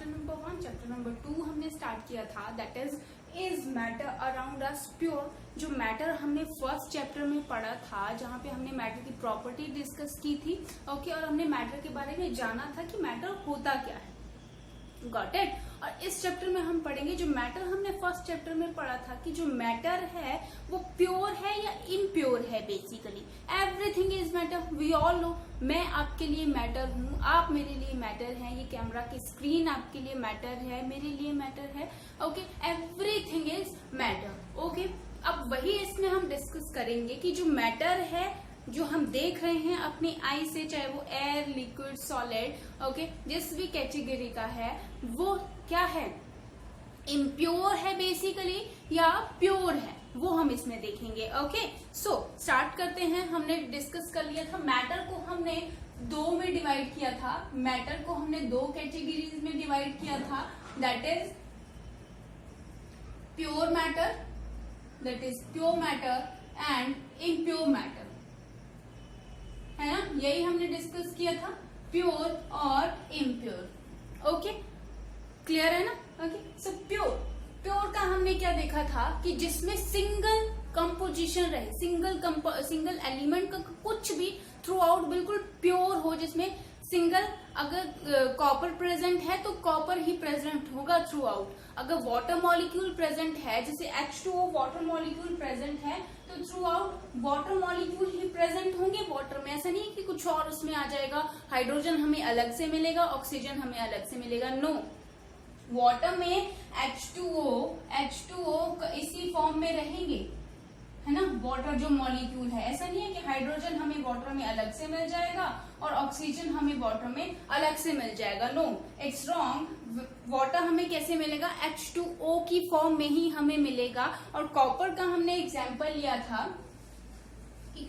Chapter number 1। Chapter number 2 हमने start किया था, that is matter around us pure. जो मैटर हमने फर्स्ट चैप्टर में पढ़ा था, जहाँ पे हमने मैटर की प्रॉपर्टी डिस्कस की थी, ओके, और हमने मैटर के बारे में जाना था कि मैटर होता क्या है, गॉट इट। और इस चैप्टर में हम पढ़ेंगे जो मैटर हमने फर्स्ट चैप्टर में पढ़ा था कि जो मैटर है वो प्योर है या इम्प्योर है। Basically everything is matter, we all know. मैं आपके लिए मैटर हूँ, आप मेरे लिए मैटर हैं, ये कैमरा की स्क्रीन आपके लिए मैटर है, मेरे लिए मैटर है, okay. Everything is matter, okay. अब वही इसमें हम डिस्कस करेंगे कि जो मैटर है, जो हम देख रहे हैं अपनी आई से, चाहे वो एयर, लिक्विड, सॉलिड, ओके, जिस भी कैटेगरी का है, वो क्या है, इम्प्योर है बेसिकली या प्योर है, वो हम इसमें देखेंगे, ओके। सो स्टार्ट करते हैं। हमने डिस्कस कर लिया था मैटर को हमने दो में डिवाइड किया था, मैटर को हमने दो कैटेगरीज में डिवाइड किया था, that is pure matter, that is pure matter and impure matter, है ना। यही हमने डिस्कस किया था, प्योर और इम्प्योर, ओके, क्लियर है ना, ओके। सो प्योर का हमने क्या देखा था कि जिसमें सिंगल कंपोजिशन रहे, सिंगल एलिमेंट का कुछ भी थ्रू आउट बिल्कुल प्योर हो, जिसमें सिंगल, अगर कॉपर प्रेजेंट है तो कॉपर ही प्रेजेंट होगा थ्रू आउट। अगर वाटर मॉलिक्यूल प्रेजेंट है, जैसे H2O वाटर मॉलिक्यूल प्रेजेंट है, तो थ्रू आउट वाटर मॉलिक्यूल ही प्रेजेंट होंगे वाटर में। ऐसा नहीं कि कुछ और उसमें आ जाएगा, हाइड्रोजन हमें अलग से मिलेगा, ऑक्सीजन हमें अलग से मिलेगा, नो। वाटर में H2O इसी फॉर्म में रहेंगे, है ना, वाटर जो मॉलिक्यूल है। ऐसा नहीं है कि हाइड्रोजन हमें वाटर में अलग से मिल जाएगा और ऑक्सीजन हमें वाटर में अलग से मिल जाएगा, नो, इट्स रॉन्ग। वाटर हमें कैसे मिलेगा, H2O की फॉर्म में ही हमें मिलेगा। और कॉपर का हमने एग्जांपल लिया था कि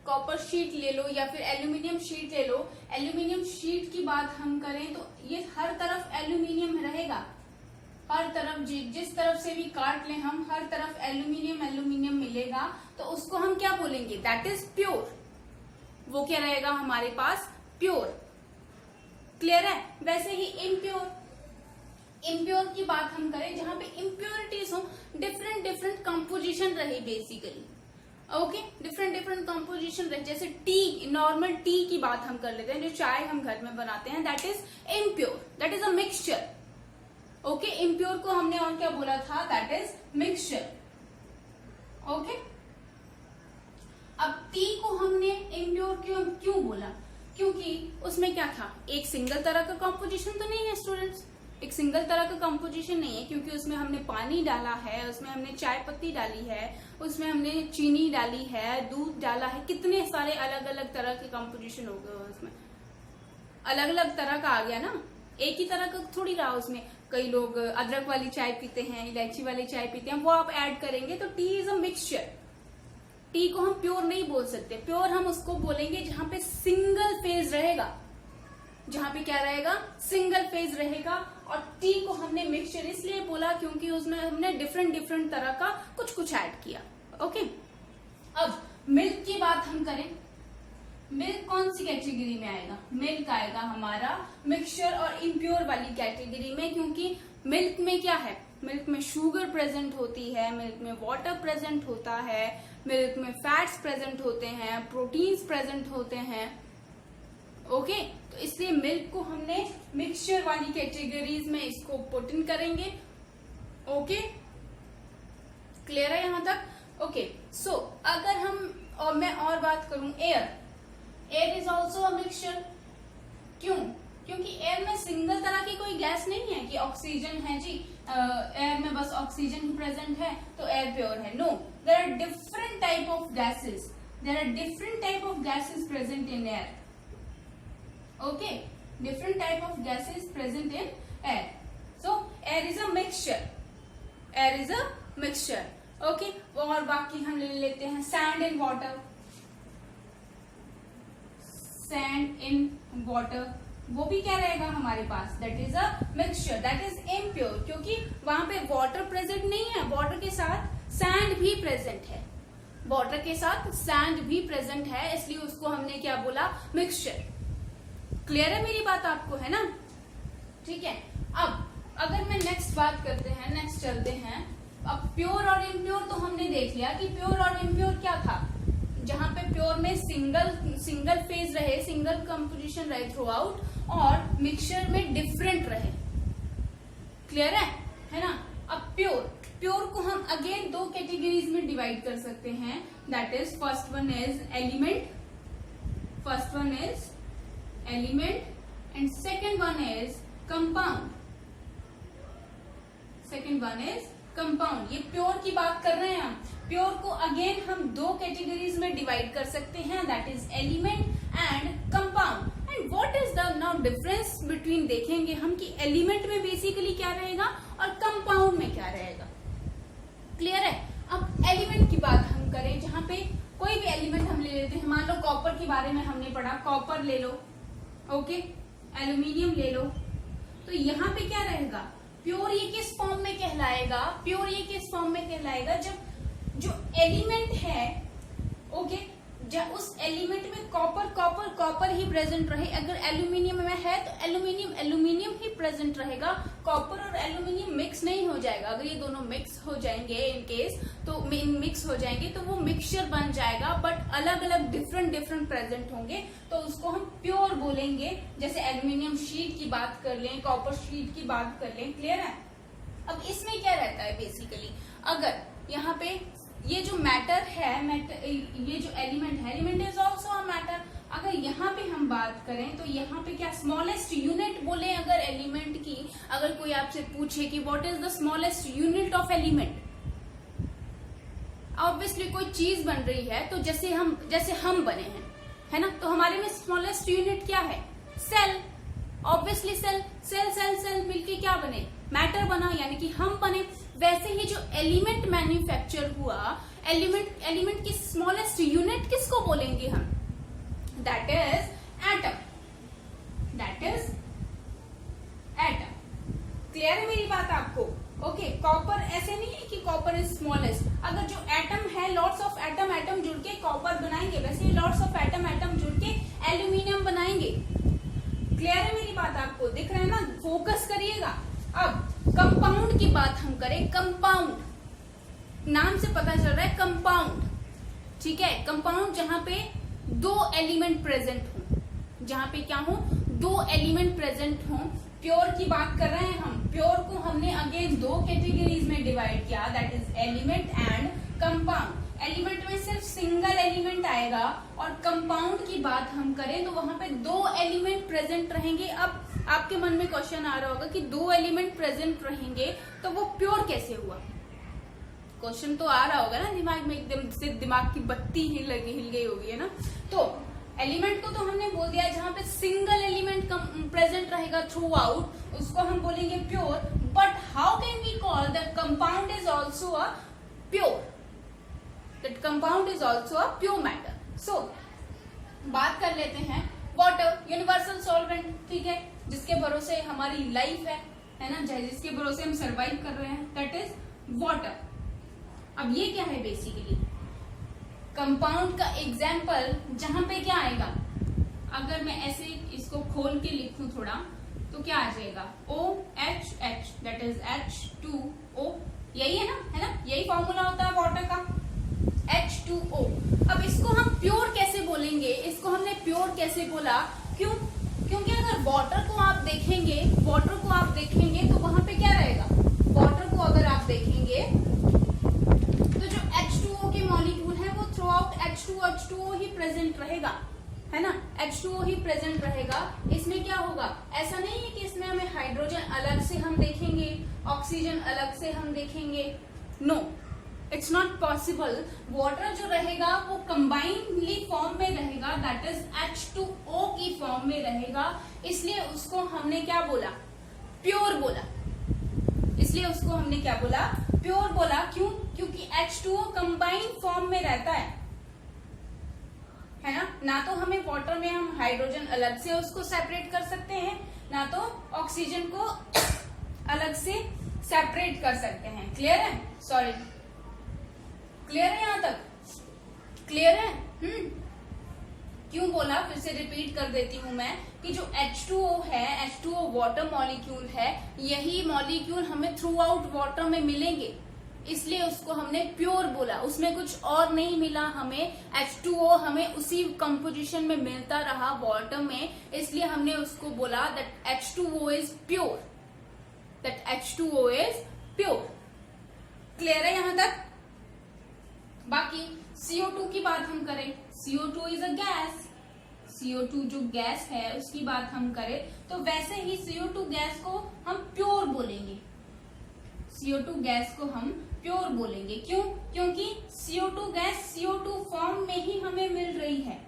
कॉपर शीट ले लो या फिर एल्यूमिनियम शीट ले लो। एल्यूमिनियम शीट की बात हम करें तो ये हर तरफ एल्यूमिनियम रहेगा, हर तरफ, जिस तरफ से भी काट लें हम, हर तरफ एल्यूमिनियम मिलेगा, तो उसको हम क्या बोलेंगे, दैट इज प्योर। वो क्या रहेगा हमारे पास, प्योर, क्लियर है। वैसे ही इम्प्योर की बात हम करें, जहां पे इम्प्योरिटीज हो, डिफरेंट कंपोजिशन रहे बेसिकली, ओके, डिफरेंट कंपोजिशन रहे। जैसे टी, नॉर्मल टी की बात हम कर लेते हैं, जो चाय हम घर में बनाते हैं, that is impure, that is a mixture, okay. Impure को हमने और क्या बोला था, दैट इज मिक्सचर, ओके। अब टी को हमने इम्प्योर क्यों बोला, क्योंकि उसमें क्या था, एक सिंगल तरह का कंपोजिशन तो नहीं है स्टूडेंट्स, एक सिंगल तरह का कंपोजिशन नहीं है, क्योंकि उसमें हमने पानी डाला है, उसमें हमने चाय पत्ती डाली है, उसमें हमने चीनी डाली है, दूध डाला है, कितने सारे अलग अलग तरह के कंपोजिशन हो गए, उसमें अलग अलग तरह का आ गया ना, एक ही तरह का थोड़ी रहा। उसमें कई लोग अदरक वाली चाय पीते हैं, इलायची वाली चाय पीते हैं, वो आप ऐड करेंगे तो T is a mixture. T को हम प्योर नहीं बोल सकते, प्योर हम उसको बोलेंगे जहां पे सिंगल फेज रहेगा, जहां पे क्या रहेगा, सिंगल फेज रहेगा। और टी को हमने मिक्सचर इसलिए बोला क्योंकि उसमें हमने डिफरेंट तरह का कुछ ऐड किया, ओके। अब मिल्क की बात हम करें, मिल्क कौन सी कैटेगरी में आएगा, मिल्क आएगा हमारा मिक्सचर और इम्प्योर वाली कैटेगरी में, क्योंकि मिल्क में क्या है, मिल्क में शुगर प्रेजेंट होती है, मिल्क में वाटर प्रेजेंट होता है, मिल्क में फैट्स प्रेजेंट होते हैं, प्रोटीन्स प्रेजेंट होते हैं, ओके। तो इसलिए मिल्क को हमने मिक्सचर वाली कैटेगरीज में इसको पुट इन करेंगे, ओके, क्लियर है यहां तक, ओके। सो अगर हम, और मैं और बात करूं, air is also a mixture, क्यों, क्योंकि एयर में सिंगल तरह की कोई गैस नहीं है कि ऑक्सीजन है जी, एयर में बस ऑक्सीजन ही प्रेजेंट है तो एयर प्योर है, no, there are different type of gases present in air, okay, different type of gases present in air, so air is a mixture, okay. और बाकी हम ले लेते हैं सैंड इन वाटर, वो भी क्या रहेगा हमारे पास, that is a mixture, that is impure, क्योंकि वहां पे वाटर प्रेजेंट नहीं है, वाटर के साथ सैंड भी प्रेजेंट है, वाटर के साथ सैंड भी प्रेजेंट है, इसलिए उसको हमने क्या बोला, मिक्सचर। क्लियर है मेरी बात आपको, है ना, नेक्स्ट चलते हैं। अब प्योर और इम्प्योर तो हमने देख लिया कि प्योर और इम्प्योर क्या था, जहां पे प्योर में सिंगल फेज रहे, सिंगल कंपोजिशन रहे थ्रू आउट, और मिक्सचर में डिफरेंट रहे। क्लियर है ना। अब प्योर को हम अगेन दो कैटेगरीज में डिवाइड कर सकते हैं, that is first one is element and second one is compound. ये प्योर की बात कर रहे हैं हम। प्योर को अगेन हम दो कैटेगरीज में डिवाइड कर सकते हैं, that is element and compound. And what is the now difference between, देखेंगे हम कि एलिमेंट में बेसिकली क्या रहेगा और कंपाउंड में क्या रहेगा। क्लियर है। अब एलिमेंट की बात हम करें, जहां पे कोई भी एलिमेंट हम ले लेते हैं, मान लो कॉपर के बारे में हमने पढ़ा, कॉपर ले लो, ओके, एल्यूमिनियम ले लो, तो यहाँ पे क्या रहेगा, प्योर ये किस फॉर्म में कहलाएगा, जब जो एलिमेंट है, ओके, जब उस एलिमेंट में कॉपर ही प्रेजेंट रहे। अगर एल्यूमिनियम में है तो एल्यूमिनियम ही प्रेजेंट रहेगा, कॉपर और एल्यूमिनियम मिक्स नहीं हो जाएगा। अगर ये दोनों मिक्स हो जाएंगे इन केस, तो मिक्स हो जाएंगे तो वो मिक्सचर बन जाएगा, बट अलग अलग डिफरेंट प्रेजेंट होंगे, तो उसको हम प्योर बोलेंगे। जैसे एल्यूमिनियम शीट की बात कर लें, कॉपर शीट की बात कर लें। क्लियर है। अब इसमें क्या रहता है बेसिकली, अगर यहाँ पे ये जो मैटर है, ये जो element is also a matter. अगर यहाँ पे हम बात करें तो यहाँ पे क्या स्मॉलेस्ट यूनिट बोले अगर एलिमेंट की, अगर कोई आपसे पूछे कि what is the smallest unit of element, obviously कोई चीज बन रही है, तो जैसे हम बने हैं, है ना, तो हमारे में स्मॉलेस्ट यूनिट क्या है, सेल। ऑब्वियसली सेल मिलके क्या बने, मैटर बना, यानी कि हम बने। वैसे ही जो एलिमेंट मैन्युफैक्चर हुआ, एलिमेंट की स्मॉलेस्ट यूनिट किसको बोलेंगे हम, दैट इज एटम। क्लियर है मेरी बात आपको। ओके, कॉपर ऐसे नहीं है कि कॉपर इज स्मॉलेस्ट। अगर जो एटम है, लॉट्स ऑफ एटम जुड़ के कॉपर बनाएंगे, वैसे ही लॉट्स ऑफ एटम जुड़ के एल्यूमिनियम बनाएंगे। क्लियर है मेरी बात आपको, दिख रहा है ना, फोकस करिएगा। अब कंपाउंड की बात हम करें, कंपाउंड नाम से पता चल रहा है कंपाउंड, ठीक है। कंपाउंड जहां पे दो एलिमेंट प्रेजेंट हो, जहां पे क्या हो, दो एलिमेंट प्रेजेंट हो। प्योर की बात कर रहे हैं हम, प्योर को हमने अगेन दो कैटेगरीज में डिवाइड किया, that is element and compound. Element में सिर्फ सिंगल एलिमेंट आएगा, और कंपाउंड की बात हम करें तो वहां पे दो एलिमेंट प्रेजेंट रहेंगे। अब आपके मन में क्वेश्चन आ रहा होगा कि दो एलिमेंट प्रेजेंट रहेंगे तो वो प्योर कैसे हुआ, क्वेश्चन तो आ रहा होगा ना दिमाग में, एकदम से दिमाग की बत्ती हिल गई होगी, है ना। तो एलिमेंट को तो हमने बोल दिया, जहां पे सिंगल एलिमेंट प्रेजेंट रहेगा थ्रू आउट, उसको हम बोलेंगे pure. But how can we call that compound is also a pure, that compound is also a pure matter. So बात कर लेते हैं वाटर, यूनिवर्सल सॉल्वेंट, ठीक है, जिसके भरोसे हमारी लाइफ है ना, जिसके भरोसे हम सरवाइव कर रहे हैं, दैट इज वाटर। अब ये क्या है बेसिकली, कंपाउंड का एग्जाम्पल, जहां पे क्या आएगा, अगर मैं ऐसे इसको खोल के लिखूं थोड़ा, तो क्या आ जाएगा, OH, दैट इज H2O। यही है ना, यही फॉर्मूला होता है वाटर का, H2O। अब इसको हम प्योर कैसे बोलेंगे, इसको हमने प्योर कैसे बोला, क्योंकि अगर वाटर को आप देखेंगे तो वहां पे क्या रहेगा, वाटर को अगर आप देखेंगे तो जो H2O के मॉलिक्यूल है वो थ्रू आउट H2O ही प्रेजेंट रहेगा, है ना, H2O ही प्रेजेंट रहेगा। इसमें क्या होगा, ऐसा नहीं है कि इसमें हमें हाइड्रोजन अलग से हम देखेंगे, ऑक्सीजन अलग से हम देखेंगे, no, it's not possible. Water जो रहेगा वो कंबाइनली फॉर्म में रहेगा, दैट इज H2O की फॉर्म में रहेगा, इसलिए उसको हमने क्या बोला, प्योर बोला। इसलिए उसको हमने क्या बोला, प्योर बोला। क्योंकि H2O कंबाइंड फॉर्म में रहता है ना तो हमें वाटर में हम हाइड्रोजन अलग से उसको सेपरेट कर सकते हैं, ना तो ऑक्सीजन को अलग से सेपरेट कर सकते हैं। क्लियर है, सॉरी, क्लियर है, यहां तक क्लियर है। क्यों बोला, फिर से रिपीट कर देती हूँ मैं कि जो H2O है, H2O वाटर मॉलिक्यूल है, यही मॉलिक्यूल हमें थ्रू आउट वाटर में मिलेंगे, इसलिए उसको हमने प्योर बोला। उसमें कुछ और नहीं मिला हमें, H2O हमें उसी कंपोजिशन में मिलता रहा वाटर में, इसलिए हमने उसको बोला that H2O is pure, that H2O is pure. Clear है यहां तक? बाकी CO2 की बात हम करें, CO2 is a gas, CO2 जो गैस है उसकी बात हम करें तो वैसे ही CO2 गैस को हम प्योर बोलेंगे, CO2 गैस को हम प्योर बोलेंगे। क्यों? क्योंकि CO2 गैस CO2 फॉर्म में ही हमें मिल रही है,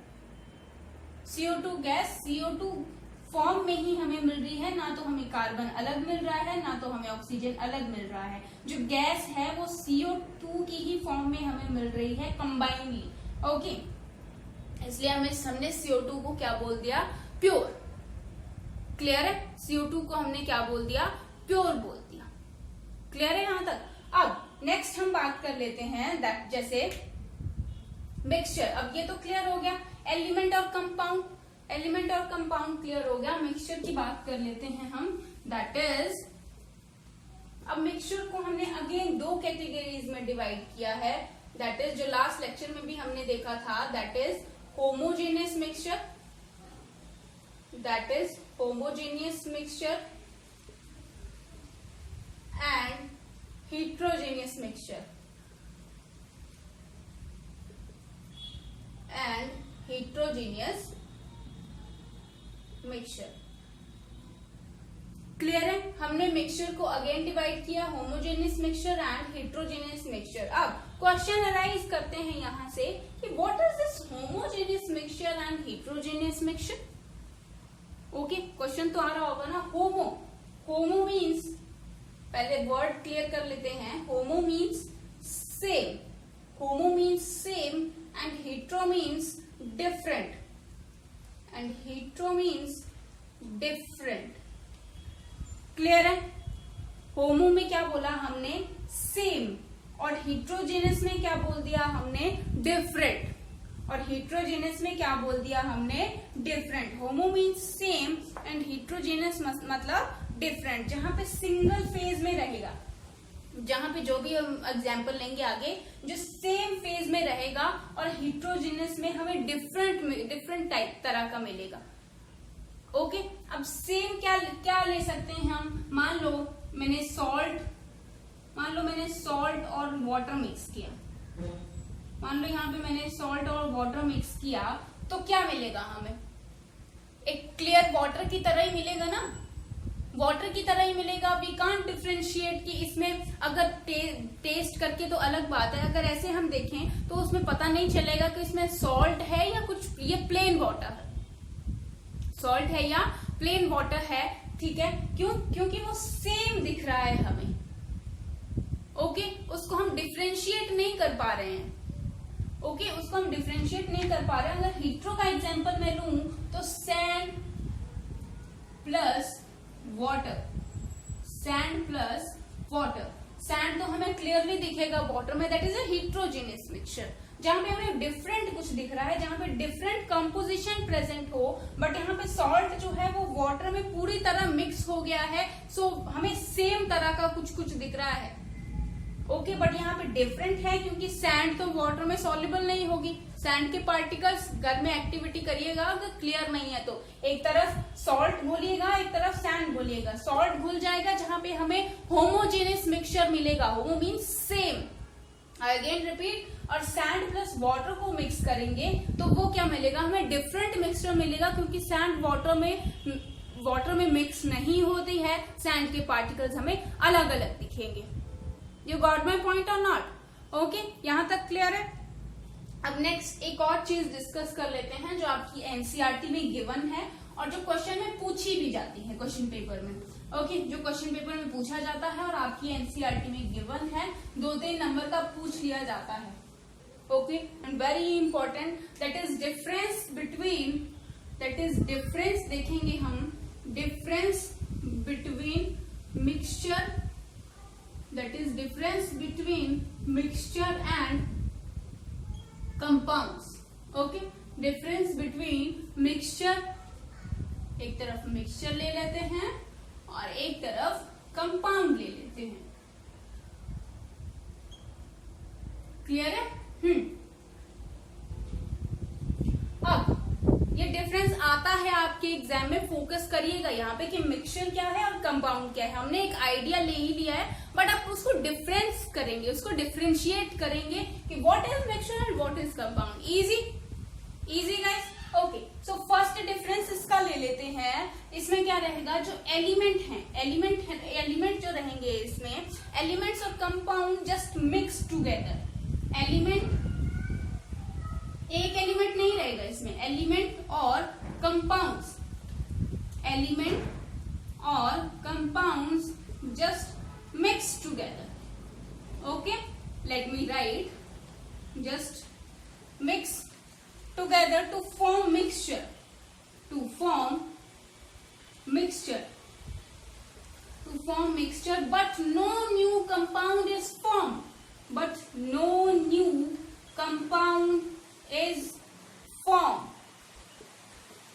CO2 गैस CO2 फॉर्म में ही हमें मिल रही है, ना तो हमें कार्बन अलग मिल रहा है, ना तो हमें ऑक्सीजन अलग मिल रहा है। जो गैस है वो CO2 की ही फॉर्म में हमें मिल रही है कंबाइनली। ओके, इसलिए हमने CO2 को क्या बोल दिया, प्योर। क्लियर है? CO2 को हमने क्या बोल दिया, प्योर बोल दिया। क्लियर है यहां तक? अब नेक्स्ट हम बात कर लेते हैं दैट जैसे मिक्सचर। अब ये तो क्लियर हो गया, एलिमेंट और कंपाउंड, एलिमेंट और कंपाउंड क्लियर हो गया। मिक्सचर की बात कर लेते हैं हम, दैट इज, अब मिक्सचर को हमने अगेन दो कैटेगरीज में डिवाइड किया है, दैट इज जो लास्ट लेक्चर में भी हमने देखा था, that is homogeneous mixture, that is homogeneous mixture and heterogeneous mixture and heterogeneous mixture। Clear है? हमने मिक्सचर को अगेन डिवाइड किया, homogeneous mixture and heterogeneous mixture. अब क्वेश्चन अराइज करते हैं यहां से कि what is this homogeneous mixture and heterogeneous mixture. Okay, question तो आ रहा होगा ना। होमो मीन्स, पहले वर्ड क्लियर कर लेते हैं, होमो means same, homo means same and hetero means different, and hetero means different. Clear है? होमो में क्या बोला हमने, सेम, और हेट्रोजेनस में क्या बोल दिया हमने, डिफरेंट, और हेट्रोजेनस में क्या बोल दिया हमने, different. Homo means same and heterogeneous मतलब डिफरेंट। जहां पे सिंगल फेज में रहेगा, जहां पे जो भी हम एग्जाम्पल लेंगे आगे, जो सेम फेज में रहेगा, और हेट्रोजेनस में हमें डिफरेंट टाइप तरह का मिलेगा। ओके, अब सेम क्या ले सकते हैं हम, मान लो मैंने सॉल्ट और वाटर मिक्स किया, मान लो यहाँ पे मैंने सॉल्ट और वाटर मिक्स किया, तो क्या मिलेगा हमें, एक क्लियर वाटर की तरह ही मिलेगा ना, वाटर की तरह ही मिलेगा। वी कांट डिफरेंशिएट कि इसमें अगर टेस्ट करके तो अलग बात है, अगर ऐसे हम देखें तो उसमें पता नहीं चलेगा कि इसमें सॉल्ट है या कुछ ये प्लेन वाटर है, सॉल्ट है या प्लेन वाटर है। ठीक है, क्यों? क्योंकि वो सेम दिख रहा है हमें। ओके, उसको हम डिफरेंशिएट नहीं कर पा रहे हैं। ओके, उसको हम डिफरेंशिएट नहीं कर पा रहे हैं। अगर हीट्रो का एग्जांपल मैं लूं तो sand plus water, sand plus water, sand तो हमें क्लियरली दिखेगा वाटर में, that is a heterogeneous mixture. जहां पे हमें डिफरेंट कुछ दिख रहा है, जहां पे डिफरेंट कंपोजिशन प्रेजेंट हो, बट यहाँ पे सॉल्ट जो है वो वाटर में पूरी तरह मिक्स हो गया है, सो हमें सेम तरह का कुछ दिख रहा है। ओके, बट यहाँ पे डिफरेंट है क्योंकि सैंड तो वाटर में सॉल्युबल नहीं होगी। सैंड के पार्टिकल्स घर में एक्टिविटी करिएगा, अगर क्लियर नहीं है तो एक तरफ सॉल्ट घोलिएगा, एक तरफ सैंड घोलिएगा, सॉल्ट घुल जाएगा जहां पे हमें होमोजेनियस मिक्सचर मिलेगा। होमो मीन्स सेम, अगेन रिपीट, और सैंड प्लस वाटर को मिक्स करेंगे तो वो क्या मिलेगा हमें, डिफरेंट मिक्सचर मिलेगा, क्योंकि सैंड वाटर में मिक्स नहीं होती है, सैंड के पार्टिकल्स हमें अलग अलग दिखेंगे। यू गॉट माई पॉइंट और नॉट? ओके, यहां तक क्लियर है? अब नेक्स्ट एक और चीज डिस्कस कर लेते हैं जो आपकी एनसीईआरटी में गिवन है और जो क्वेश्चन में पूछी भी जाती है क्वेश्चन पेपर में। ओके, जो क्वेश्चन पेपर में पूछा जाता है और आपकी एनसीईआरटी में गिवन है, 2-3 नंबर का पूछ लिया जाता है। Okay, and very important, that is difference between, that is difference देखेंगे हम, difference between mixture, that is difference between mixture and compounds. Okay, difference between mixture, एक तरफ मिक्सचर ले लेते हैं और एक तरफ कंपाउंड ले लेते हैं। क्लियर है? अब ये डिफरेंस आता है आपके एग्जाम में, फोकस करिएगा यहाँ पे कि मिक्सचर क्या है और कंपाउंड क्या है। हमने एक आइडिया ले ही लिया है, बट आप उसको डिफरेंस करेंगे, उसको डिफरेंशिएट करेंगे कि what is mixture and what is compound. Easy easy guys. Okay, so first difference इसका ले लेते हैं। इसमें क्या रहेगा, जो एलिमेंट जो रहेंगे इसमें, एलिमेंट्स और compound just mix together. Element, एक एलिमेंट नहीं रहेगा इसमें, एलिमेंट और कंपाउंड्स, एलिमेंट और compounds just mix together. Okay, let me right, just mix together to form mixture, to form mixture, but no new compound is formed, but no new compound is formed।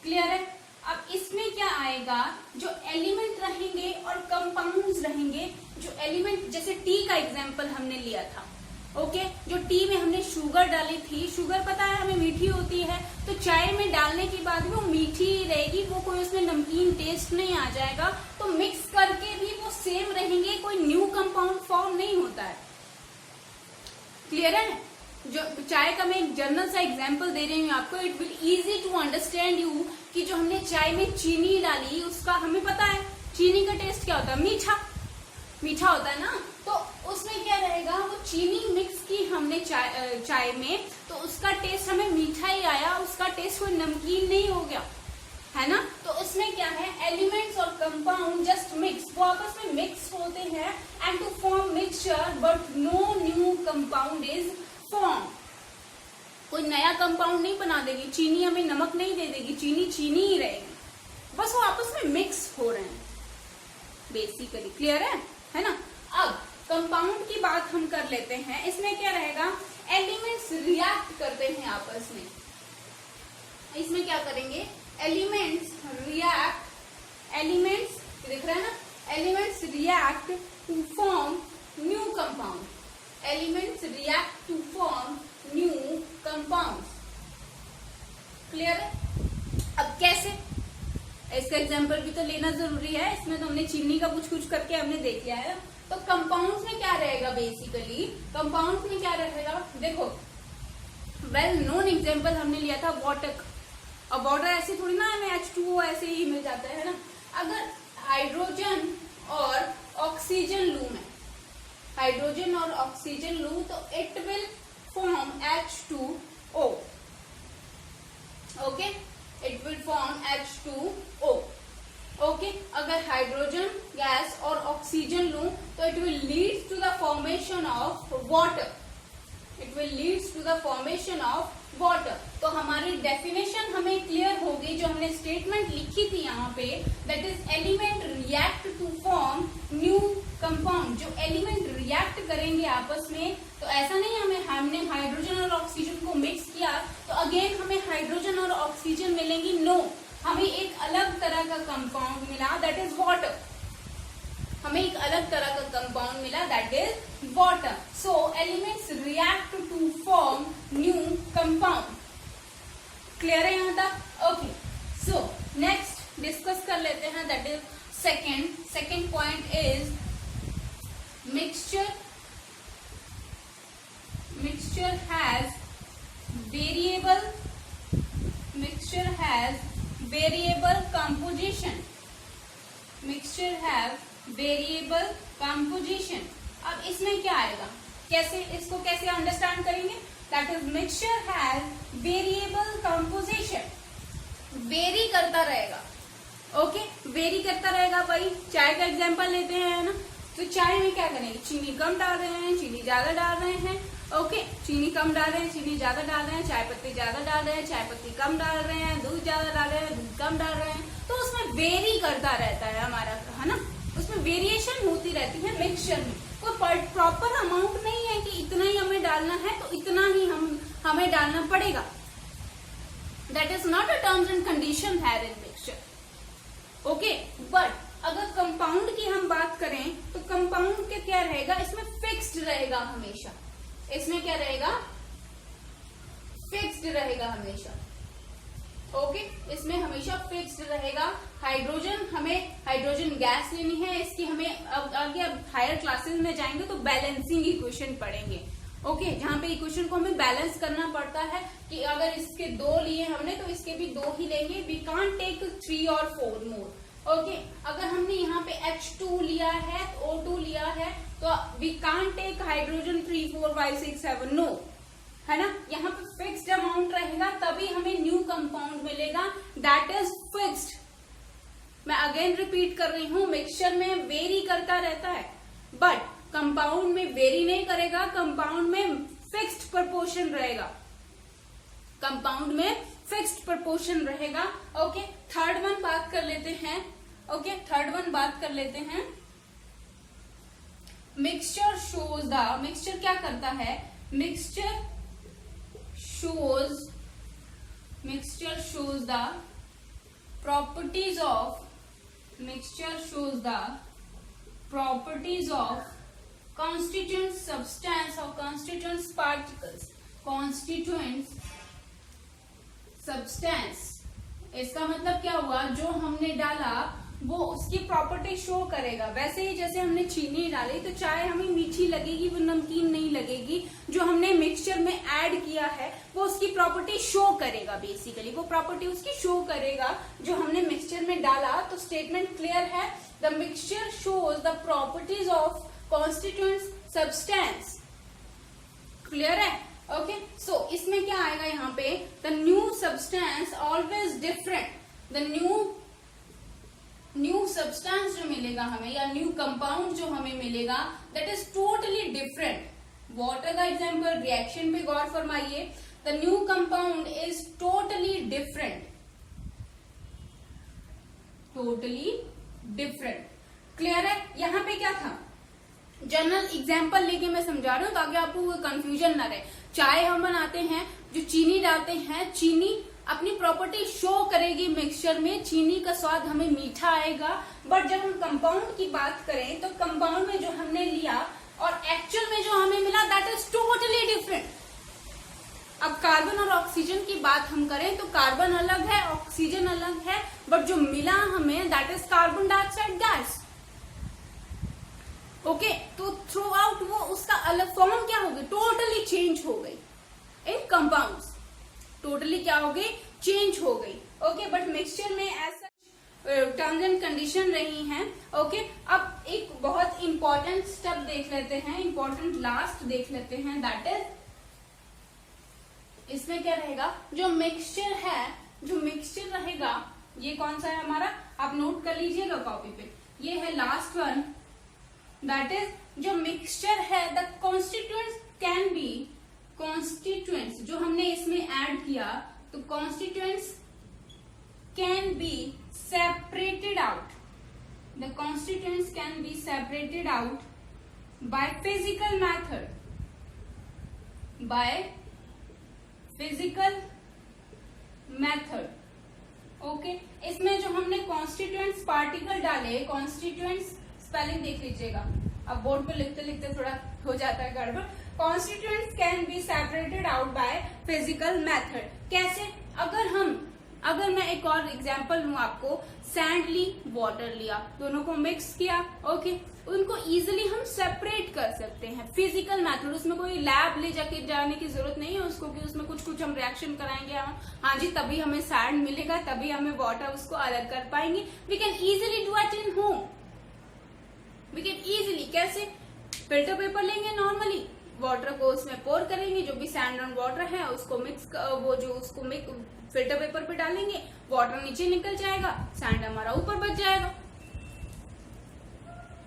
Clear है? अब इसमें क्या आएगा, जो element रहेंगे और compounds रहेंगे। जो एलिमेंट, जैसे टी का एग्जांपल हमने लिया था, ओके, जो टी में हमने शुगर डाली थी, शुगर पता है हमें मीठी होती है, तो चाय में डालने के बाद वो मीठी रहेगी, वो कोई उसमें नमकीन टेस्ट नहीं आ जाएगा। तो मिक्स करके भी वो सेम रहेंगे, कोई न्यू कंपाउंड फॉर्म नहीं होता है। क्लियर है? जो चाय का मैं एक जनरल सा एग्जांपल दे रही हूँ आपको, it will easy to understand you, कि जो हमने चाय में चीनी डाली, उसका हमें पता है चीनी का टेस्ट क्या होता है, मीठा होता है ना। तो उसमें क्या रहेगा, वो चीनी मिक्स की हमने चाय में, तो उसका टेस्ट हमें मीठा ही आया, उसका टेस्ट कोई नमकीन नहीं हो गया, है ना। तो उसमें क्या है, एलिमेंट्स और कंपाउंड जस्ट मिक्स, वो आपस में मिक्स होते हैं and to form mixture, but no new compound is form. कोई नया कंपाउंड नहीं बना देगी, चीनी हमें नमक नहीं दे देगी, चीनी ही रहेगी, बस वो आपस में मिक्स हो रहे हैं बेसिकली। क्लियर है ना। अब कंपाउंड की बात हम कर लेते हैं। इसमें क्या रहेगा, एलिमेंट्स रिएक्ट करते हैं आपस में। इसमें क्या करेंगे, एलिमेंट्स रिएक्ट, एलिमेंट्स दिख रहा है ना, elements react to form new compound, elements react to form new compounds. Clear है? अब कैसे, इसका एग्जाम्पल भी तो लेना जरूरी है। इसमें तो हमने चीनी का कुछ करके हमने देख लिया है। तो कंपाउंड्स में क्या रहेगा, बेसिकली कंपाउंड्स में क्या रहेगा, देखो वेल नोन एग्जाम्पल हमने लिया था वाटर का। अब वाटर ऐसे थोड़ी ना हमें H2O ऐसे ही मिल जाता है ना। अगर हाइड्रोजन और ऑक्सीजन लूं मैं, हाइड्रोजन और ऑक्सीजन लूं, तो it will form H2O। Okay, it will form H2O। Okay, अगर हाइड्रोजन गैस और ऑक्सीजन लूं, तो it will lead to the formation of water, it will leads to the formation of water. तो हमारी definition हमें clear होगी, जो हमने स्टेटमेंट लिखी थी यहाँ पे, that is element react to form new compound. जो एलिमेंट रिएक्ट करेंगे आपस में, तो ऐसा नहीं हमने हाइड्रोजन और ऑक्सीजन को मिक्स किया तो अगेन हमें हाइड्रोजन और ऑक्सीजन मिलेंगी, नो, हमें एक अलग तरह का कंपाउंड मिला, दैट इज वाटर। हमें एक अलग तरह का कंपाउंड मिला, that is water. So elements react to form new compound. Clear है यहाँ तक? ओके, सो नेक्स्ट डिस्कस कर लेते हैं, that is second point is mixture has variable composition, mixture have variable composition। अब इसमें क्या आएगा, कैसे इसको कैसे अंडरस्टैंड करेंगे, that is mixture has variable composition, very करता रहेगा। ओके, वेरी करता रहेगा। भाई चाय का एग्जांपल लेते हैं ना, तो चाय में क्या करेंगे, चीनी कम डाल रहे हैं, चीनी ज्यादा डाल रहे हैं, ओके, चीनी कम डाल रहे हैं, चीनी ज्यादा डाल रहे हैं, चाय पत्ती ज्यादा डाल रहे हैं, चाय पत्ती कम डाल रहे हैं, दूध ज्यादा डाल रहे हैं, दूध कम डाल रहे हैं। तो उसमें वेरी करता रहता है हमारा, है ना, उसमें वेरिएशन होती रहती है मिक्सचर में। कोई प्रॉपर अमाउंट नहीं है कि इतना ही हमें डालना है तो इतना ही हमें डालना पड़ेगा। That is not a terms and condition है इन मिक्सचर। ओके, बट अगर कंपाउंड की हम बात करें तो कंपाउंड के क्या रहेगा, इसमें फिक्स्ड रहेगा हमेशा। इसमें क्या रहेगा, फिक्स्ड रहेगा हमेशा। ओके, इसमें हमेशा फिक्स्ड रहेगा। हाइड्रोजन, हमें हाइड्रोजन गैस लेनी है, इसकी हमें अब आगे अब हायर क्लासेस में जाएंगे तो बैलेंसिंग इक्वेशन पढ़ेंगे। ओके, जहां पे इक्वेशन को हमें बैलेंस करना पड़ता है कि अगर इसके 2 लिए हमने तो इसके भी 2 ही लेंगे, वी कांट टेक 3 और 4 मोर। ओके, अगर हमने यहाँ पे H2 लिया है, O2 लिया है, तो we can't take hydrogen 3, 4, 5, 6, 7, no, है ना। यहाँ पे फिक्स्ड अमाउंट रहेगा तभी हमें न्यू कंपाउंड मिलेगा, दैट इज फिक्स्ड। मैं अगेन रिपीट कर रही हूँ, मिक्सचर में वेरी करता रहता है बट कंपाउंड में वेरी नहीं करेगा, कंपाउंड में फिक्स्ड प्रपोर्शन रहेगा, कंपाउंड में फिक्स्ड प्रपोर्शन रहेगा। ओके, थर्ड वन बात कर लेते हैं। ओके, थर्ड वन बात कर लेते हैं। मिक्सचर शोज द, मिक्सचर क्या करता है, mixture shows the properties of, mixture shows the properties of constituent substance or constituent particles, constituent substance। इसका मतलब क्या हुआ, जो हमने डाला वो उसकी प्रॉपर्टी शो करेगा। वैसे ही जैसे हमने चीनी डाली तो चाय हमें मीठी लगेगी, वो नमकीन नहीं लगेगी। जो हमने मिक्सचर में ऐड किया है वो उसकी प्रॉपर्टी शो करेगा, बेसिकली वो प्रॉपर्टी उसकी शो करेगा जो हमने मिक्सचर में डाला। तो स्टेटमेंट क्लियर है, the mixture shows the properties of constituent substance. Clear है? ओके, सो इसमें क्या आएगा यहाँ पे, the new substance always different, the new substance जो मिलेगा हमें या न्यू कंपाउंड जो हमें मिलेगा that is totally different. Water का एग्जाम्पल, रिएक्शन पे गौर फरमाइए, the new compound is totally different, totally different. Clear है? यहाँ पे क्या था, जनरल एग्जाम्पल लेके मैं समझा रही हूँ ताकि आपको कोई कंफ्यूजन ना रहे। चाय हम बनाते हैं, जो चीनी डालते हैं, चीनी अपनी प्रॉपर्टी शो करेगी मिक्सचर में, चीनी का स्वाद हमें मीठा आएगा। बट जब हम कंपाउंड की बात करें तो कंपाउंड में जो हमने लिया और एक्चुअल में जो हमें मिला दैट इज टोटली डिफरेंट। अब कार्बन और ऑक्सीजन की बात हम करें तो कार्बन अलग है, ऑक्सीजन अलग है, बट जो मिला हमें that is carbon dioxide gas. Okay, तो थ्रू आउट वो उसका अलग फॉर्म क्या हो गई, टोटली चेंज हो गई इन कंपाउंड्स, टोटली क्या हो गई, चेंज हो गई। ओके, बट मिक्सचर में ऐसा टर्म्स एंड कंडीशन रही हैं। ओके, अब एक बहुत इंपॉर्टेंट स्टेप देख लेते हैं, इंपॉर्टेंट लास्ट देख लेते हैं, दैट इज इसमें क्या रहेगा, जो मिक्सचर है, जो मिक्सचर रहेगा ये कौन सा है हमारा, आप नोट कर लीजिएगा कॉपी पे, ये है लास्ट वन, दैट इज जो मिक्सचर है the constituents can be, constituents जो हमने इसमें ऐड किया तो constituents can be separated out, the constituents can be separated out by physical method, by physical method. Okay, इसमें जो हमने कॉन्स्टिट्यूएंट्स पार्टिकल डाले, कॉन्स्टिट्यूएंट्स स्पेलिंग देख लीजिएगा, अब बोर्ड पे लिखते लिखते थोड़ा हो जाता है गड़बड़। Constituents can be separated out by physical method. कैसे, अगर मैं एक और एग्जांपल लूं आपको, सैंड ली, वाटर लिया, दोनों को मिक्स किया, ओके, उनको इजीली हम सेपरेट कर सकते हैं फिजिकल मेथड। उसमें कोई लैब ले जाने की जरूरत नहीं है उसको कि उसमें कुछ हम रिएक्शन कराएंगे हम, हाँ जी, तभी हमें सैंड मिलेगा, तभी हमें वाटर उसको अलग कर पाएंगे। We can easily do it in home, we can easily. कैसे, फिल्टर पेपर लेंगे, नॉर्मली वाटर को उसमें पोर करेंगे, जो भी सैंड एंड वाटर है उसको मिक्स, वो जो उसको फिल्टर पेपर पे डालेंगे, वाटर नीचे निकल जाएगा, सैंड हमारा ऊपर बच जाएगा।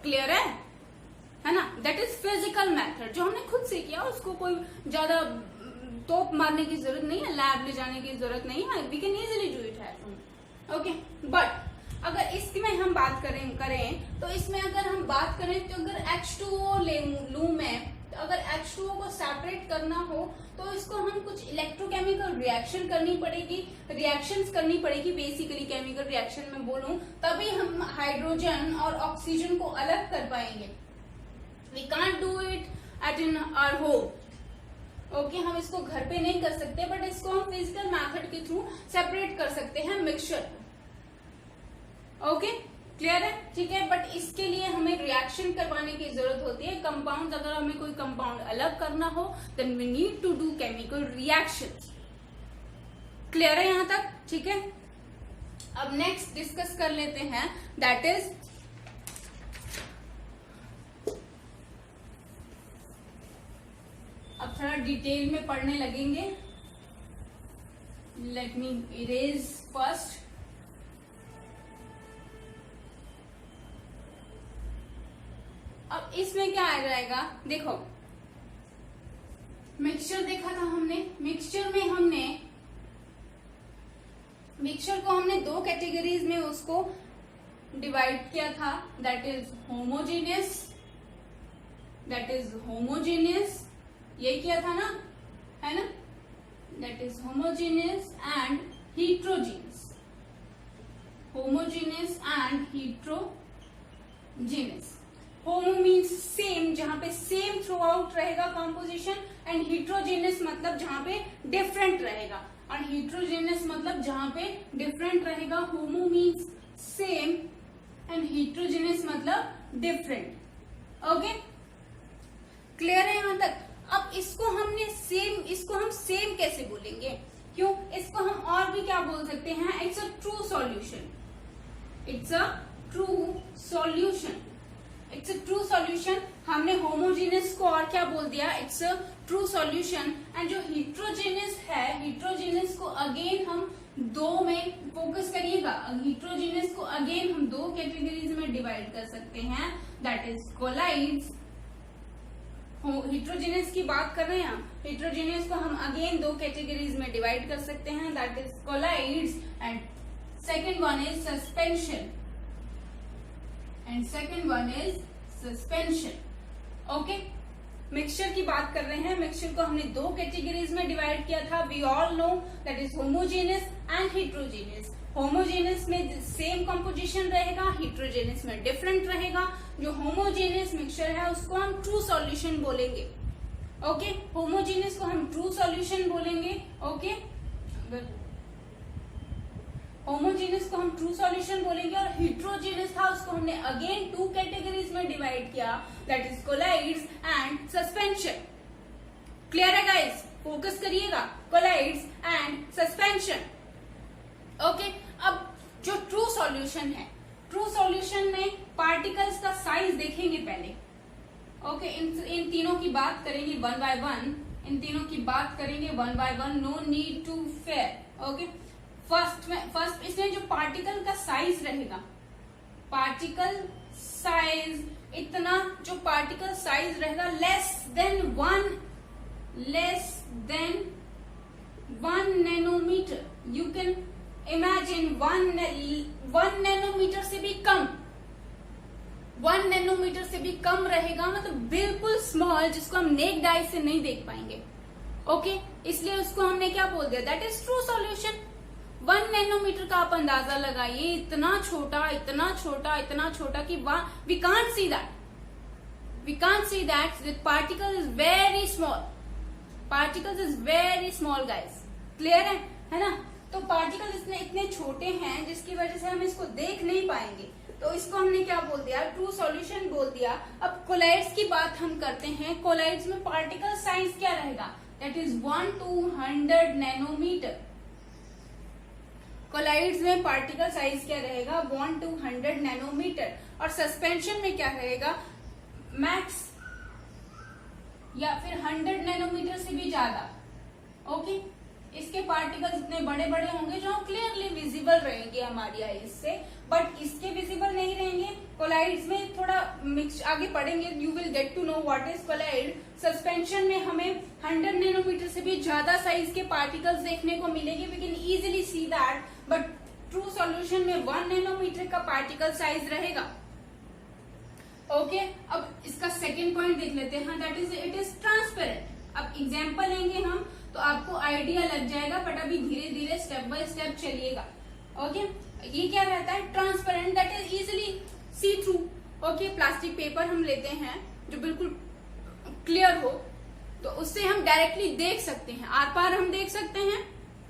क्लियर है ना? दैट इज फिजिकल मेथड, जो हमने खुद से किया, उसको कोई ज्यादा तोप मारने की जरूरत नहीं है, लैब ले जाने की जरूरत नहीं है, we can easily do it at home. Okay, but अगर इसमें हम बात करें तो इसमें अगर हम बात करें तो अगर H2O लूं मैं, अगर H2O को सेपरेट करना हो तो इसको हम कुछ इलेक्ट्रोकेमिकल रिएक्शन करनी पड़ेगी, रिएक्शंस करनी पड़ेगी, बेसिकली केमिकल रिएक्शन में बोलूं, तभी हम हाइड्रोजन और ऑक्सीजन को अलग कर पाएंगे। We can't do it at in our home. Okay, हम इसको घर पे नहीं कर सकते, बट इसको हम फिजिकल मेथड के थ्रू सेपरेट कर सकते हैं मिक्सचर। ओके, क्लियर है? ठीक है, बट इसके लिए हमें रिएक्शन करवाने की जरूरत होती है। कंपाउंड, अगर हमें कोई कंपाउंड अलग करना हो then we need to do chemical reactions. Clear है यहां तक? ठीक है, अब नेक्स्ट डिस्कस कर लेते हैं, दैट इज अब थोड़ा डिटेल में पढ़ने लगेंगे। Let me erase first. अब इसमें क्या आ जाएगा, देखो मिक्सचर देखा था हमने, मिक्सचर को हमने दो कैटेगरीज में उसको डिवाइड किया था, दैट इज होमोजेनियस, ये किया था ना, है ना, that is homogeneous and heterogeneous, homo means same, जहां पे सेम थ्रू आउट रहेगा कॉम्पोजिशन, एंड हीट्रोजेनियस मतलब जहां पे डिफरेंट रहेगा, और हीट्रोजेनियस मतलब जहां पे डिफरेंट रहेगा। होमो मीन्स सेम एंड हीट्रोजेनियस मतलब डिफरेंट। ओके, क्लियर है यहां तक? अब इसको हम सेम कैसे बोलेंगे? क्यों? इसको हम और भी क्या बोल सकते हैं? It's a true solution. हमने होमोजेनियस को और क्या बोल दिया? It's a true solution. And जो हीट्रोजेनियस है, हीट्रोजेनियस को अगेन हम दो में फोकस करिएगा, हीट्रोजेनियस को अगेन हम दो कैटेगरीज में डिवाइड कर सकते हैं, दैट इज कोलाइड्स। हीट्रोजेनियस की बात कर रहे हैं हम, हीट्रोजेनियस को हम अगेन दो कैटेगरीज में डिवाइड कर सकते हैं, that is colloids and second one is suspension. Okay, mixture की बात कर रहे हैं, मिक्सचर को हमने दो कैटेगरीज में डिवाइड किया था, we all know, that is homogeneous and heterogeneous. Homogeneous में सेम कंपोजिशन रहेगा, हीट्रोजेनियस में डिफरेंट रहेगा। जो होमोजेनियस मिक्सचर है उसको हम ट्रू सॉल्यूशन बोलेंगे। ओके, होमोजेनियस को हम ट्रू सॉल्यूशन बोलेंगे। ओके, होमोजेनियस को हम ट्रू सॉल्यूशन बोलेंगे, और हीट्रोजेनियस था उसको हमने अगेन टू कैटेगरीज में डिवाइड किया, that is colloids and suspension. Clear है गाइस? फोकस करिएगा, कोलाइड्स एंड सस्पेंशन। ओके, अब जो ट्रू सॉल्यूशन है, ट्रू सॉल्यूशन में पार्टिकल्स का साइज देखेंगे पहले। ओके, इन तीनों की बात करेंगे one by one, no need to fear. Okay, first इसमें जो पार्टिकल का साइज रहेगा, पार्टिकल साइज इतना, जो पार्टिकल साइज रहेगा less than one nanometer. You can imagine one nanometer से भी कम, 1 नैनोमीटर से भी कम रहेगा, मतलब बिल्कुल स्मॉल, जिसको हम नेक्ड आई से नहीं देख पाएंगे। ओके, इसलिए उसको हमने क्या बोल दिया? That is true solution. 1 nanometer का आप अंदाजा लगाइए, इतना छोटा कि we can't see that the particle is very small guys. Clear है ना? तो पार्टिकल इतने छोटे हैं जिसकी वजह से हम इसको देख नहीं पाएंगे, तो इसको हमने क्या बोल दिया? ट्रू सॉल्यूशन बोल दिया। अब कोलाइड्स की बात हम करते हैं। कोलाइड्स में पार्टिकल साइज क्या रहेगा? That is 1 to 100 nanometer. Colloids में पार्टिकल साइज क्या रहेगा? 1 to 100 नैनोमीटर। और सस्पेंशन में क्या रहेगा? मैक्स या फिर 100 नैनोमीटर से भी ज्यादा। ओके, इसके पार्टिकल्स इतने बड़े बड़े होंगे जो क्लियरली विजिबल रहेंगे हमारी आईज से, बट इसके विजिबल नहीं रहेंगे। कोलाइड्स में थोड़ा मिक्स आगे पढ़ेंगे, you will get to know what is colloid. Suspension में हमें 100 नैनोमीटर से भी ज्यादा साइज के पार्टिकल्स देखने को मिलेंगे, we can easily see that, but true solution में 1 नैनोमीटर का पार्टिकल साइज रहेगा। ओके अब इसका सेकेंड पॉइंट देख लेते हैं, that is it is transparent. अब एग्जाम्पल लेंगे हम तो आपको आइडिया लग जाएगा, बट अभी धीरे धीरे स्टेप बाय स्टेप चलिएगा। ओके ये क्या रहता है transparent, that is easily C through. Okay plastic paper हम लेते हैं जो बिल्कुल क्लियर हो, तो उससे हम डायरेक्टली देख सकते हैं, आर पार हम देख सकते हैं,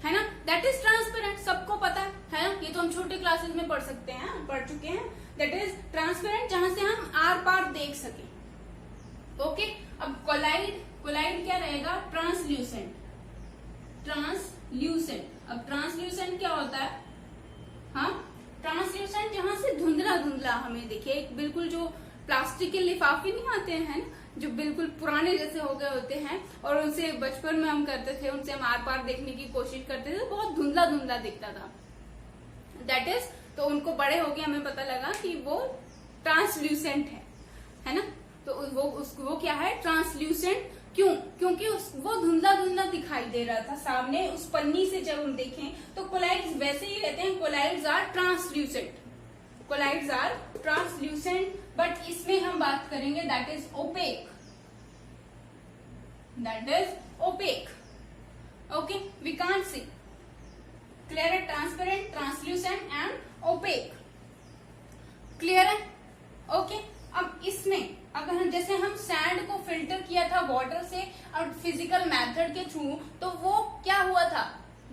है ना, दैट इज ट्रांसपेरेंट। सबको पता है ना, ये तो हम छोटे क्लासेस में पढ़ सकते हैं, पढ़ चुके हैं। दैट इज ट्रांसपेरेंट जहां से हम आर पार देख सके। ओके अब कोलाइड, कोलाइड क्या रहेगा ट्रांसल्यूसेंट, ट्रांसल्यूसेंट। अब ट्रांसल्यूसेंट क्या होता है, हाँ ट्रांसल्यूसेंट जहां से धुंधला धुंधला हमें दिखे, एक बिल्कुल जो प्लास्टिक के लिफाफे नहीं आते हैं जो बिल्कुल पुराने जैसे हो गए होते हैं, और उनसे बचपन में हम करते थे, उनसे हम आर पार देखने की कोशिश करते थे, बहुत धुंधला धुंधला दिखता था। दैट इज, तो उनको बड़े होके हमें पता लगा कि वो ट्रांसल्यूसेंट है ना, तो वो क्या है ट्रांसल्यूसेंट। क्यों? क्योंकि वो धुंधला धुंधला दिखाई दे रहा था सामने उस पन्नी से, जब हम देखें तो कोलाइड्स वैसे ही रहते हैं, colloids are translucent, colloids are translucent. But इसमें हम बात करेंगे that is opaque, that is opaque. Okay we can't see, clear है, transparent, translucent and opaque, clear है। ओके अब इसमें अगर जैसे हम सैंड को फिल्टर किया था वाटर से और फिजिकल मेथड के थ्रू, तो वो क्या हुआ था,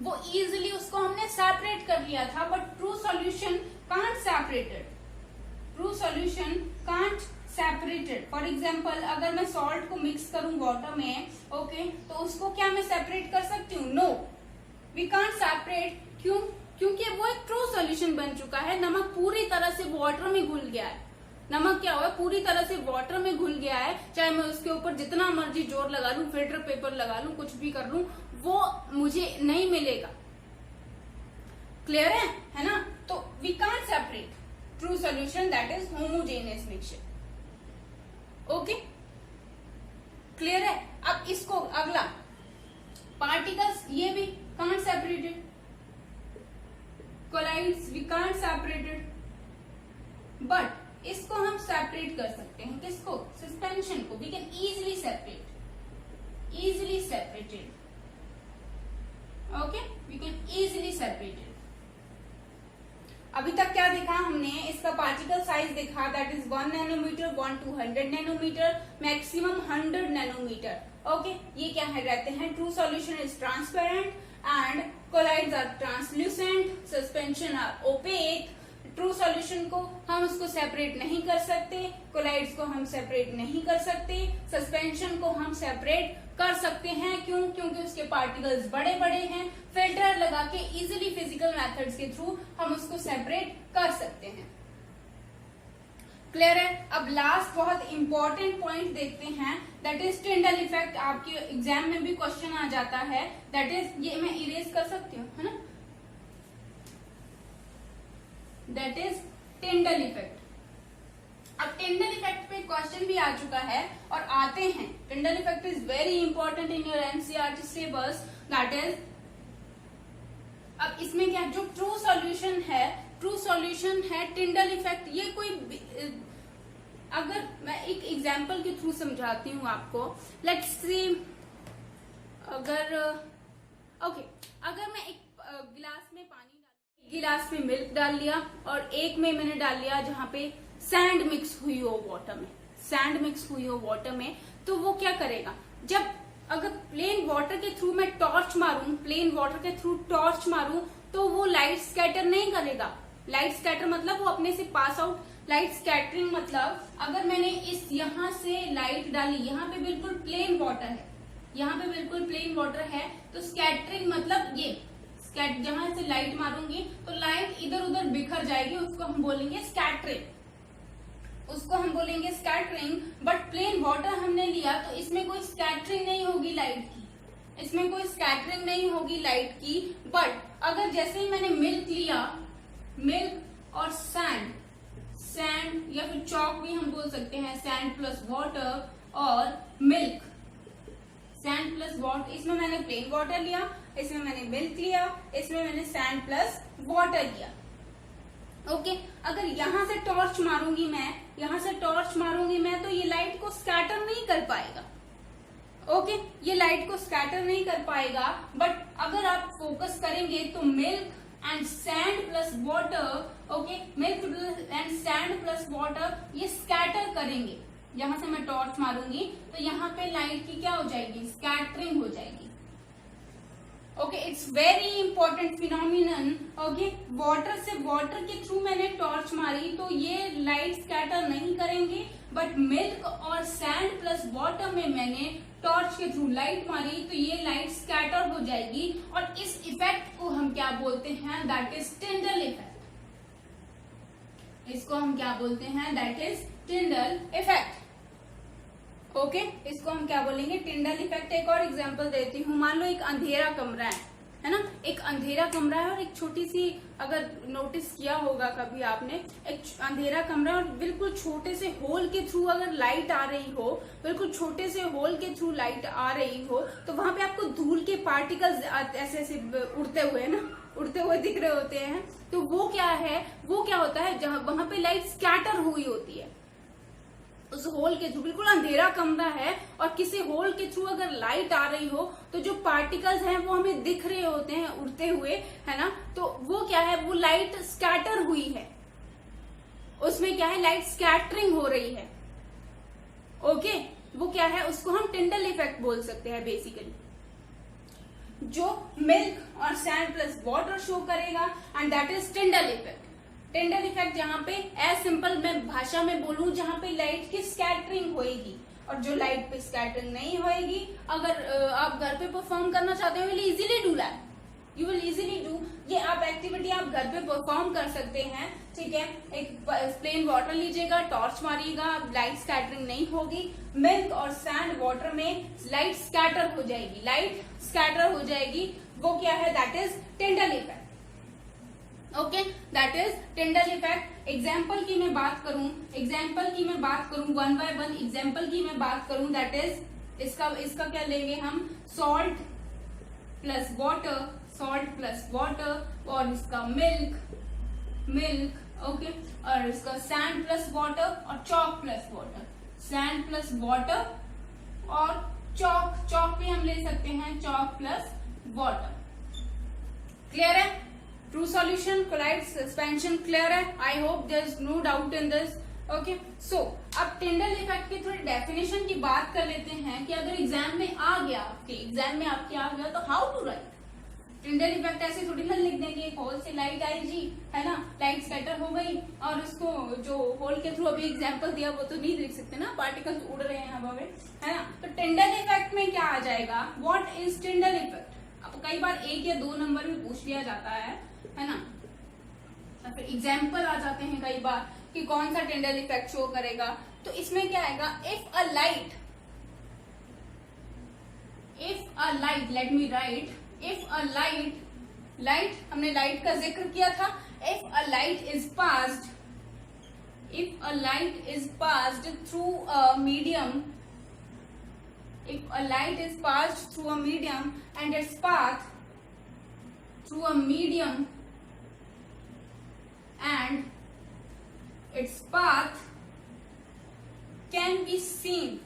वो इजिली उसको हमने सेपरेट कर लिया था, but true solution can't separated, true solution can't separated. For example अगर मैं सॉल्ट को मिक्स करूं वाटर में, ओके तो उसको क्या मैं सेपरेट कर सकती हूँ? No, we can't separate. क्यों? क्योंकि वो एक ट्रू सॉल्यूशन बन चुका है, नमक पूरी तरह से वाटर में घुल गया है, नमक क्या हुआ पूरी तरह से वाटर में घुल गया है, चाहे मैं उसके ऊपर जितना मर्जी जोर लगा लूं, फिल्टर पेपर लगा लूं, कुछ भी कर लूं, वो मुझे नहीं मिलेगा। क्लियर है ना, तो we can't separate true solution, that is homogeneous mixture. Okay clear है। अब इसको अगला पार्टिकल्स, ये भी can't separated, colloids we can't separated, but इसको हम सेपरेट कर सकते हैं, किसको? सस्पेंशन को। We can easily separate, easily separated. Okay we can easily separated. अभी तक क्या देखा हमने, इसका पार्टिकल साइज देखा, that is 1 nanometer, 1 to 100 nanometer, maximum 100 nanometer. Okay ये क्या है रहते हैं, true solution is transparent and colloids are translucent, suspension are opaque. True solution को हम उसको सेपरेट नहीं कर सकते, कोलाइड्स को हम सेपरेट नहीं कर सकते, सस्पेंशन को हम सेपरेट कर सकते हैं। क्यों? क्योंकि उसके पार्टिकल्स बड़े बड़े हैं, फिल्टर लगा के इजिली फिजिकल मेथड्स के थ्रू हम उसको सेपरेट कर सकते हैं। क्लियर है। अब लास्ट बहुत इंपॉर्टेंट पॉइंट देखते हैं, दैट इज टिंडल इफेक्ट। आपके एग्जाम में भी क्वेश्चन आ जाता है, दैट इज, ये मैं इरेज कर सकती हूँ, है ना, दैट इज टिंडल इफेक्ट। अब टिंडल इफेक्ट पे क्वेश्चन भी आ चुका है और आते हैं। Tyndall effect is very important in your NCERT syllabus, that is, अब इसमें क्या, जो ट्रू सॉल्यूशन है, ट्रू सॉल्यूशन है टिंडल इफेक्ट। ये कोई, अगर मैं एक एग्जांपल के थ्रू समझाती हूँ आपको, लेट्स सी, अगर अगर मैं एक गिलास में पानी, गिलास में मिल्क डाल लिया और एक में मैंने डाल लिया जहां पे सैंड मिक्स हुई हो वाटर में, सैंड मिक्स हुई हो वाटर में, तो वो क्या करेगा, जब अगर प्लेन वाटर के थ्रू मैं टॉर्च मारूं, प्लेन वाटर के थ्रू टॉर्च मारूं, तो वो लाइट स्कैटर नहीं करेगा। लाइट स्कैटर मतलब वो अपने से पास आउट, लाइट स्कैटरिंग मतलब अगर मैंने इस यहाँ से लाइट डाली, यहाँ पे बिल्कुल प्लेन वाटर है, यहाँ पे बिल्कुल प्लेन वाटर है, तो स्कैटरिंग मतलब ये जहां से लाइट मारूंगी तो लाइट इधर उधर बिखर जाएगी, उसको हम बोलेंगे स्कैटरिंग, उसको हम बोलेंगे स्कैटरिंग। बट प्लेन वाटर हमने लिया तो इसमें कोई स्कैटरिंग नहीं होगी लाइट की, इसमें कोई स्कैटरिंग नहीं होगी लाइट की। बट अगर जैसे ही मैंने मिल्क लिया, मिल्क और सैंड, सैंड या फिर चॉक भी हम बोल सकते हैं, सैंड प्लस वाटर और मिल्क, सैंड प्लस वाटर, इसमें मैंने प्लेन वाटर लिया, इसमें मैंने मिल्क लिया, इसमें मैंने सैंड प्लस वाटर लिया। ओके अगर यहां से टॉर्च मारूंगी, मैं यहां से टॉर्च मारूंगी को स्कैटर नहीं कर पाएगा। ओके, ये लाइट को स्कैटर नहीं कर पाएगा, बट अगर आप फोकस करेंगे तो milk and sand plus water, okay, milk and sand plus water ये स्कैटर करेंगे। यहां से मैं टॉर्च मारूंगी तो यहाँ पे लाइट की क्या हो जाएगी, स्कैटरिंग हो जाएगी। Okay, it's very important phenomenon. Okay, water से वाटर के थ्रू मैंने टॉर्च मारी तो ये लाइट स्कैटर नहीं करेंगे, बट मिल्क और सैंड प्लस वाटर में मैंने टॉर्च के थ्रू लाइट मारी तो ये लाइट स्कैटर हो जाएगी। और इस इफेक्ट को हम क्या बोलते हैं, दैट इज टिंडल इफेक्ट। इसको हम क्या बोलते हैं, that is Tyndall effect. Okay, इसको हम क्या बोलेंगे, टिंडल इफेक्ट। एक और एग्जांपल देती हूँ। मान लो एक अंधेरा कमरा है ना, एक अंधेरा कमरा है और एक छोटी सी, अगर नोटिस किया होगा कभी आपने, एक अंधेरा कमरा और बिल्कुल छोटे से होल के थ्रू अगर लाइट आ रही हो, बिल्कुल छोटे से होल के थ्रू लाइट आ रही हो, तो वहां पे आपको धूल के पार्टिकल्स ऐसे ऐसे उड़ते हुए ना, उड़ते हुए दिख रहे होते हैं। तो वो क्या है, वो क्या होता है, जहां वहां पे लाइट स्कैटर हुई होती है उस होल के थ्रू। बिल्कुल अंधेरा कमरा है और किसी होल के थ्रू अगर लाइट आ रही हो तो जो पार्टिकल्स हैं वो हमें दिख रहे होते हैं उड़ते हुए, है ना। तो वो क्या है, वो लाइट स्कैटर हुई है, उसमें क्या है, लाइट स्कैटरिंग हो रही है। ओके, वो क्या है, उसको हम टिंडल इफेक्ट बोल सकते हैं बेसिकली, जो मिल्क और सैंड प्लस वाटर शो करेगा, and that is Tyndall effect. Tyndall effect जहां पे एज सिंपल मैं भाषा में बोलूं, जहां पे लाइट की स्कैटरिंग होएगी, और जो लाइट पे स्कैटरिंग नहीं होएगी, अगर आप घर पे परफॉर्म करना चाहते हो, you will easily do that, you will easily do. ये आप एक्टिविटी आप घर पे परफॉर्म कर सकते हैं, ठीक है। एक प्लेन वाटर लीजिएगा, टॉर्च मारिएगा, लाइट स्कैटरिंग नहीं होगी। मिल्क और सैंड वाटर में लाइट स्कैटर हो जाएगी, लाइट स्कैटर हो जाएगी। वो क्या है, that is Tyndall effect. Okay, that is Tyndall effect. Example की मैं बात करूं, वन बाय वन एग्जाम्पल की मैं बात करूं, दैट इज इसका क्या लेंगे हम, salt plus water, salt plus water, और इसका मिल्क, ओके, और इसका सैंड प्लस वाटर और chalk plus water, sand plus water और चॉक भी हम ले सकते हैं, चॉक प्लस वाटर। क्लियर है, true solution, colloid suspension, clear है। I hope there is no doubt in this. Okay, so अब टिंडल इफेक्ट की थोड़ी डेफिनेशन की बात कर लेते हैं कि अगर एग्जाम में आ गया, तो how to write Tyndall effect. ऐसे थोड़ी ना लिख देंगे, होल से लाइट आई जी, है ना, लाइट स्कैटर हो गई, और उसको जो होल के थ्रू अभी एग्जाम्पल दिया वो तो नहीं लिख सकते ना, पार्टिकल्स उड़ रहे हैं हवा में, है ना। तो टिंडल इफेक्ट में क्या आ जाएगा, व्हाट इज टिंडल इफेक्ट। अब कई बार 1 या 2 नंबर में पूछ लिया जाता है ना, और फिर एग्जाम्पल आ जाते हैं कई बार कि कौन सा टिंडल इफेक्ट शो करेगा। तो इसमें क्या आएगा, if a light, let me right, if a light, हमने लाइट का जिक्र किया था। If a light is passed through a medium, if a light is passed through a medium and its path through a medium and its path can be seen,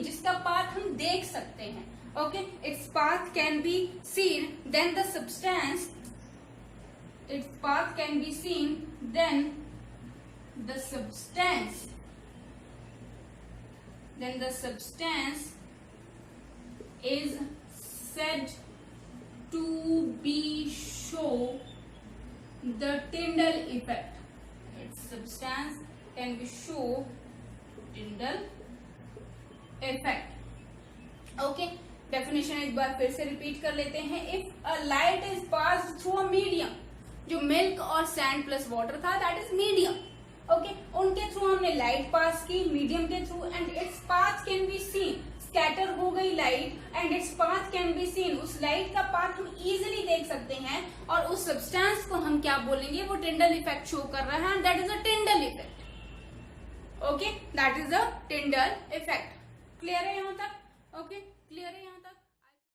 जिसका path हम देख सकते हैं, okay, its path can be seen, then the substance, then the substance is said to be show the Tyndall effect. Its substance can be show Tyndall effect. Okay, definition एक बार फिर से repeat कर लेते हैं। If a light is passed through a medium, जो milk और sand plus water था, that is medium. Okay, उनके थ्रू हमने लाइट पास की, मीडियम के through, and its path can be seen, scatter हो गई light, and its path can be seen, उस लाइट का पाथ हम इजीली देख सकते हैं, और उस सब्सटेंस को हम क्या बोलेंगे, वो टिंडल इफेक्ट शो कर रहा है, and that is a Tyndall effect. Okay, that is a Tyndall effect. Clear है यहाँ तक? ओके, क्लियर है यहाँ तक?